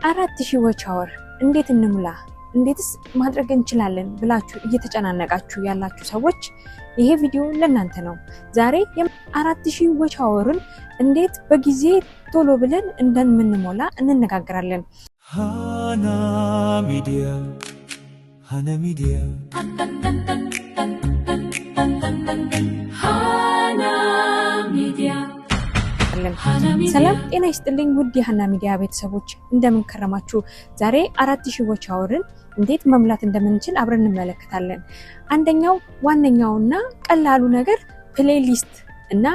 4000 ዋች አወር እንዴት እንሙላ እንዴትስ ማድረግ እንችላለን ብላችሁ እየተጨናነቃችሁ ያላችሁ ሰዎች ይሄ ቪዲዮ ለእናንተ ነው። ዛሬ 4000 ዋች አወርን እንዴት በጊዜ ቶሎ ብለን እንደምንሞላ እንነጋገራለን። ሃና ሚዲያ ሰላም ጤና ይስጥልኝ ውድ የሃና ሚዲያ ቤተሰቦች እንደምን ከረማችሁ? ዛሬ 4000 ዋች አወርን እንዴት መሙላት እንደምንችል አብረን እንመለከታለን። አንደኛው ዋነኛውና ቀላሉ ነገር ፕሌሊስት እና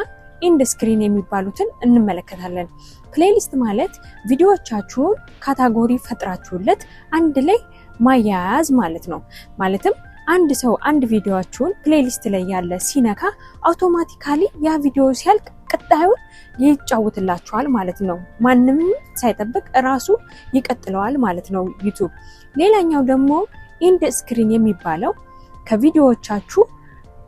ኢንድ ስክሪን የሚባሉትን እንመለከታለን። ፕሌሊስት ማለት ቪዲዮዎቻችሁን ካታጎሪ ፈጥራችሁለት አንድ ላይ ማያያዝ ማለት ነው። ማለትም አንድ ሰው አንድ ቪዲዮአችሁን ፕሌሊስት ላይ ያለ ሲነካ አውቶማቲካሊ ያ ቪዲዮ ሲያልቅ ቀጣዩን ይጫወትላችኋል ማለት ነው። ማንንም ሳይጠብቅ ራሱ ይቀጥለዋል ማለት ነው ዩቲዩብ። ሌላኛው ደግሞ ኢንድ ስክሪን የሚባለው ከቪዲዮዎቻችሁ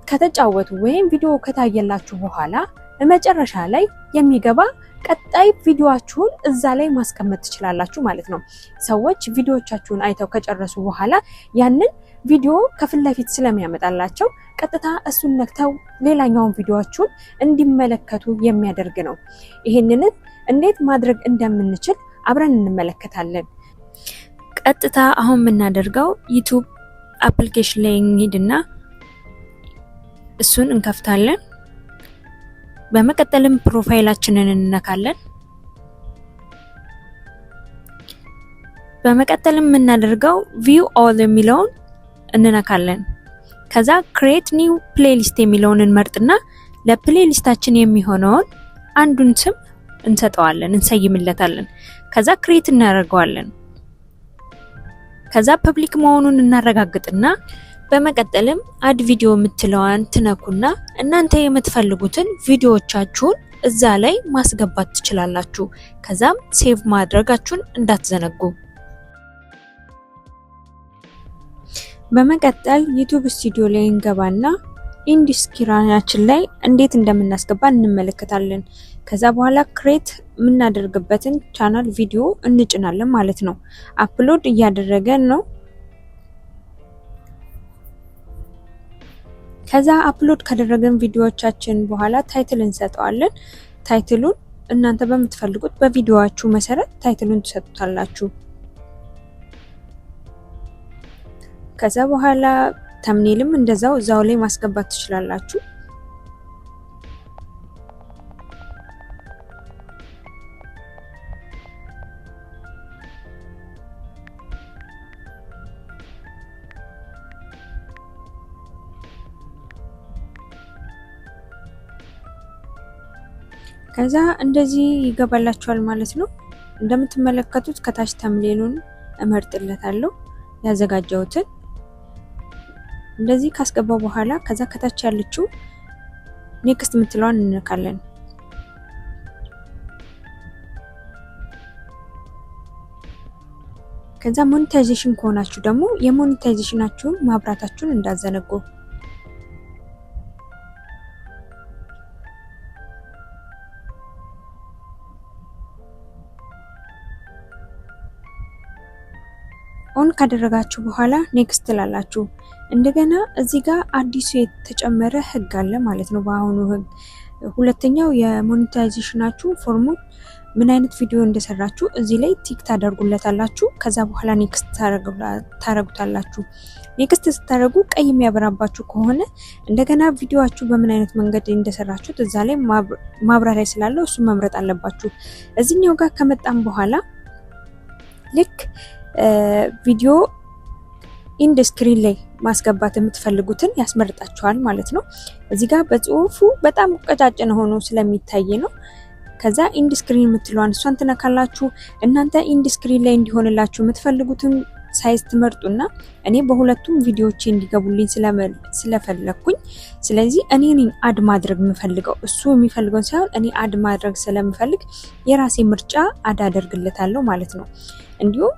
ከተጫወቱ ወይም ቪዲዮ ከታየላችሁ በኋላ በመጨረሻ ላይ የሚገባ ቀጣይ ቪዲዮአችሁን እዛ ላይ ማስቀመጥ ትችላላችሁ ማለት ነው። ሰዎች ቪዲዮዎቻችሁን አይተው ከጨረሱ በኋላ ያንን ቪዲዮ ከፊት ለፊት ስለሚያመጣላቸው ቀጥታ እሱን ነክተው ሌላኛውን ቪዲዮአችሁን እንዲመለከቱ የሚያደርግ ነው። ይሄንን እንዴት ማድረግ እንደምንችል አብረን እንመለከታለን። ቀጥታ አሁን የምናደርገው ዩቲዩብ አፕሊኬሽን ላይ እንሂድና እሱን እንከፍታለን። በመቀጠልም ፕሮፋይላችንን እንነካለን። በመቀጠልም የምናደርገው ቪው ኦል የሚለውን እንነካለን። ከዛ ክሬት ኒው ፕሌሊስት የሚለውን እንመርጥና ለፕሌሊስታችን የሚሆነውን አንዱን ስም እንሰጠዋለን፣ እንሰይምለታለን። ከዛ ክሬት እናደርገዋለን። ከዛ ፐብሊክ መሆኑን እናረጋግጥና በመቀጠልም አድ ቪዲዮ የምትለዋን ትነኩና እናንተ የምትፈልጉትን ቪዲዮዎቻችሁን እዛ ላይ ማስገባት ትችላላችሁ። ከዛም ሴቭ ማድረጋችሁን እንዳትዘነጉ። በመቀጠል ዩቲዩብ ስቱዲዮ ላይ እንገባና ኢንድ ስክሪናችን ላይ እንዴት እንደምናስገባ እንመለከታለን። ከዛ በኋላ ክሬት የምናደርግበትን ቻናል ቪዲዮ እንጭናለን ማለት ነው። አፕሎድ እያደረገን ነው። ከዛ አፕሎድ ካደረገን ቪዲዮዎቻችን በኋላ ታይትል እንሰጠዋለን። ታይትሉን እናንተ በምትፈልጉት በቪዲዮአችሁ መሰረት ታይትሉን ትሰጡታላችሁ። ከዛ በኋላ ተምኔልም እንደዛው እዛው ላይ ማስገባት ትችላላችሁ። ከዛ እንደዚህ ይገባላችኋል ማለት ነው። እንደምትመለከቱት ከታች ተምኔሉን እመርጥለታለሁ ያዘጋጀሁትን። እንደዚህ ካስገባው በኋላ ከዛ ከታች ያለችው ኔክስት የምትለዋን እንነካለን። ከዛ ሞኔታይዜሽን ከሆናችሁ ደግሞ የሞኔታይዜሽናችሁን ማብራታችሁን እንዳዘነጉ። ኦን ካደረጋችሁ በኋላ ኔክስት ትላላችሁ። እንደገና እዚህ ጋር አዲሱ የተጨመረ ህግ አለ ማለት ነው። በአሁኑ ህግ ሁለተኛው የሞኔታይዜሽናችሁ ፎርሙን ምን አይነት ቪዲዮ እንደሰራችሁ እዚህ ላይ ቲክ ታደርጉለታላችሁ። ከዛ በኋላ ኔክስት ታረጉታላችሁ። ኔክስት ስታደርጉ ቀይ የሚያበራባችሁ ከሆነ እንደገና ቪዲዮአችሁ በምን አይነት መንገድ እንደሰራችሁት እዛ ላይ ማብራሪያ ስላለው እሱ መምረጥ አለባችሁ። እዚህኛው ጋር ከመጣም በኋላ ልክ ቪዲዮ ኢንድ ስክሪን ላይ ማስገባት የምትፈልጉትን ያስመርጣችኋል ማለት ነው። እዚህ ጋር በጽሁፉ በጣም ቀጫጭን ሆኖ ስለሚታይ ነው። ከዛ ኢንድ ስክሪን የምትለዋን እሷን ትነካላችሁ። እናንተ ኢንድ ስክሪን ላይ እንዲሆንላችሁ የምትፈልጉትን ሳይዝ ትመርጡና እኔ በሁለቱም ቪዲዮዎች እንዲገቡልኝ ስለፈለኩኝ ስለዚህ እኔ ነኝ አድ ማድረግ የምፈልገው እሱ የሚፈልገውን ሳይሆን እኔ አድ ማድረግ ስለምፈልግ የራሴ ምርጫ አድ አደርግለታለሁ ማለት ነው። እንዲሁም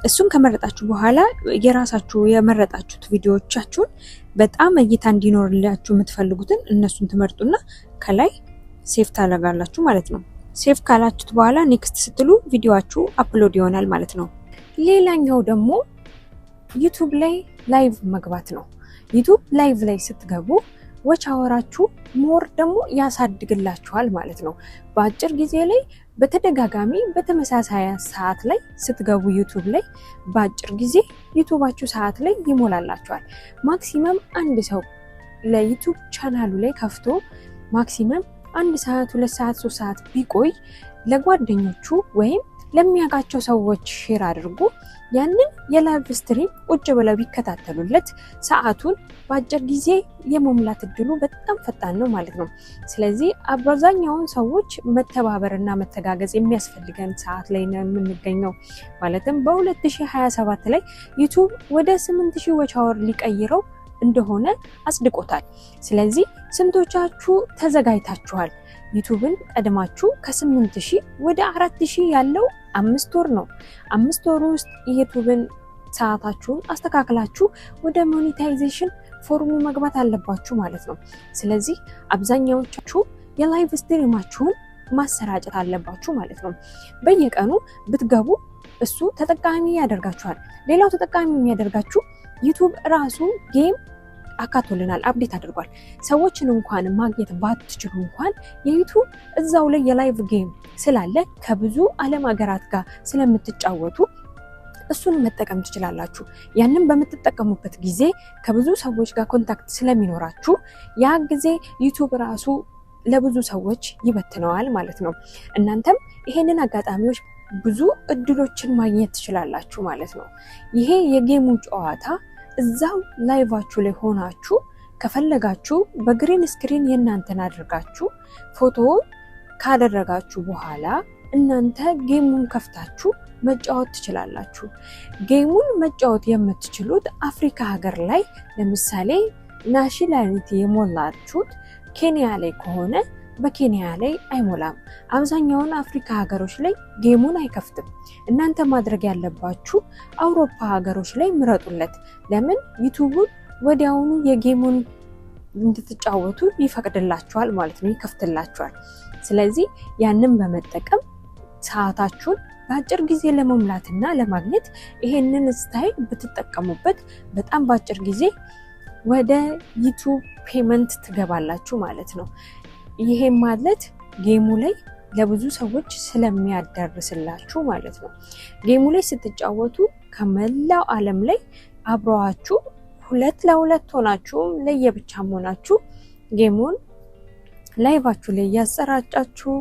እሱን ከመረጣችሁ በኋላ የራሳችሁ የመረጣችሁት ቪዲዮዎቻችሁን በጣም እይታ እንዲኖርላችሁ የምትፈልጉትን እነሱን ትመርጡና ከላይ ሴቭ ታደርጋላችሁ ማለት ነው። ሴቭ ካላችሁት በኋላ ኔክስት ስትሉ ቪዲዮአችሁ አፕሎድ ይሆናል ማለት ነው። ሌላኛው ደግሞ ዩቲዩብ ላይ ላይቭ መግባት ነው። ዩቲዩብ ላይቭ ላይ ስትገቡ ወች አወራችሁ ሞር ደግሞ ያሳድግላችኋል ማለት ነው። በአጭር ጊዜ ላይ በተደጋጋሚ በተመሳሳይ ሰዓት ላይ ስትገቡ ዩቲዩብ ላይ በአጭር ጊዜ ዩቲዩባችሁ ሰዓት ላይ ይሞላላችኋል። ማክሲመም አንድ ሰው ለዩቲዩብ ቻናሉ ላይ ከፍቶ ማክሲመም 1 ሰዓት 2 ሰዓት 3 ሰዓት ቢቆይ ለጓደኞቹ ወይም ለሚያውቃቸው ሰዎች ሼር አድርጎ ያንን የላይቭ ስትሪም ቁጭ ብለው ቢከታተሉለት ሰዓቱን በአጭር ጊዜ የመሙላት እድሉ በጣም ፈጣን ነው ማለት ነው። ስለዚህ አብዛኛውን ሰዎች መተባበርና መተጋገዝ የሚያስፈልገን ሰዓት ላይ ነው የምንገኘው። ማለትም በ2027 ላይ ዩቲዩብ ወደ 8000 ዋች አወር ሊቀይረው እንደሆነ አጽድቆታል። ስለዚህ ስንቶቻችሁ ተዘጋጅታችኋል? ዩቲዩብን ቀድማችሁ ከ8000 ወደ 4000 ያለው 5 ወር ነው። 5 ወር ውስጥ ዩቲዩብን ሰዓታችሁን አስተካክላችሁ ወደ ሞኔታይዜሽን ፎርሙ መግባት አለባችሁ ማለት ነው። ስለዚህ አብዛኛዎቻችሁ የላይቭ ስትሪማችሁን ማሰራጨት አለባችሁ ማለት ነው። በየቀኑ ብትገቡ እሱ ተጠቃሚ ያደርጋችኋል። ሌላው ተጠቃሚ የሚያደርጋችሁ ዩቲዩብ ራሱ ጌም አካቶልናል፣ አፕዴት አድርጓል። ሰዎችን እንኳን ማግኘት ባትችሉ እንኳን የዩቲዩብ እዛው ላይ የላይቭ ጌም ስላለ ከብዙ ዓለም ሀገራት ጋር ስለምትጫወቱ እሱን መጠቀም ትችላላችሁ። ያንን በምትጠቀሙበት ጊዜ ከብዙ ሰዎች ጋር ኮንታክት ስለሚኖራችሁ ያ ጊዜ ዩቲዩብ ራሱ ለብዙ ሰዎች ይበትነዋል ማለት ነው። እናንተም ይሄንን አጋጣሚዎች ብዙ እድሎችን ማግኘት ትችላላችሁ ማለት ነው። ይሄ የጌሙ ጨዋታ እዛው ላይቫችሁ ላይ ሆናችሁ ከፈለጋችሁ በግሪን ስክሪን የእናንተን አድርጋችሁ ፎቶውን ካደረጋችሁ በኋላ እናንተ ጌሙን ከፍታችሁ መጫወት ትችላላችሁ። ጌሙን መጫወት የምትችሉት አፍሪካ ሀገር ላይ ለምሳሌ ናሽናሊቲ የሞላችሁት ኬንያ ላይ ከሆነ በኬንያ ላይ አይሞላም። አብዛኛውን አፍሪካ ሀገሮች ላይ ጌሙን አይከፍትም። እናንተ ማድረግ ያለባችሁ አውሮፓ ሀገሮች ላይ ምረጡለት። ለምን ዩቲዩቡን ወዲያውኑ የጌሙን እንድትጫወቱ ይፈቅድላችኋል ማለት ነው፣ ይከፍትላችኋል። ስለዚህ ያንን በመጠቀም ሰዓታችሁን በአጭር ጊዜ ለመሙላትና ለማግኘት ይሄንን ስታይል ብትጠቀሙበት በጣም በአጭር ጊዜ ወደ ዩቲዩብ ፔመንት ትገባላችሁ ማለት ነው። ይሄ ማለት ጌሙ ላይ ለብዙ ሰዎች ስለሚያዳርስላችሁ ማለት ነው። ጌሙ ላይ ስትጫወቱ ከመላው ዓለም ላይ አብረዋችሁ 2 ለ2 ሆናችሁ ለየብቻም ሆናችሁ ጌሙን ላይቫችሁ ላይ ያሰራጫችሁ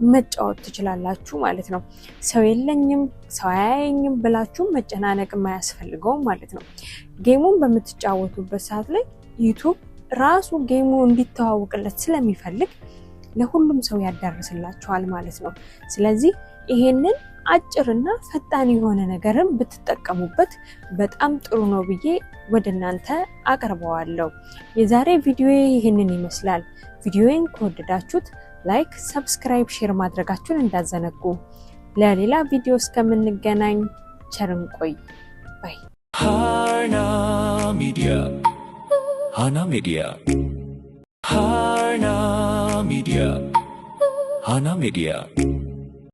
መጫወት ትችላላችሁ ማለት ነው። ሰው የለኝም ሰው አያየኝም ብላችሁ መጨናነቅ የማያስፈልገውም ማለት ነው። ጌሙን በምትጫወቱበት ሰዓት ላይ ዩቲዩብ ራሱ ጌሙ እንዲተዋወቅለት ስለሚፈልግ ለሁሉም ሰው ያዳርስላችኋል ማለት ነው። ስለዚህ ይሄንን አጭርና ፈጣን የሆነ ነገርን ብትጠቀሙበት በጣም ጥሩ ነው ብዬ ወደ እናንተ አቀርበዋለሁ። የዛሬ ቪዲዮ ይህንን ይመስላል። ቪዲዮን ከወደዳችሁት ላይክ፣ ሰብስክራይብ፣ ሼር ማድረጋችሁን እንዳዘነጉ። ለሌላ ቪዲዮ እስከምንገናኝ ቸር እንቆይ ባይ። ሃና ሚዲያ Hana Media. Hana Media. Hana Media.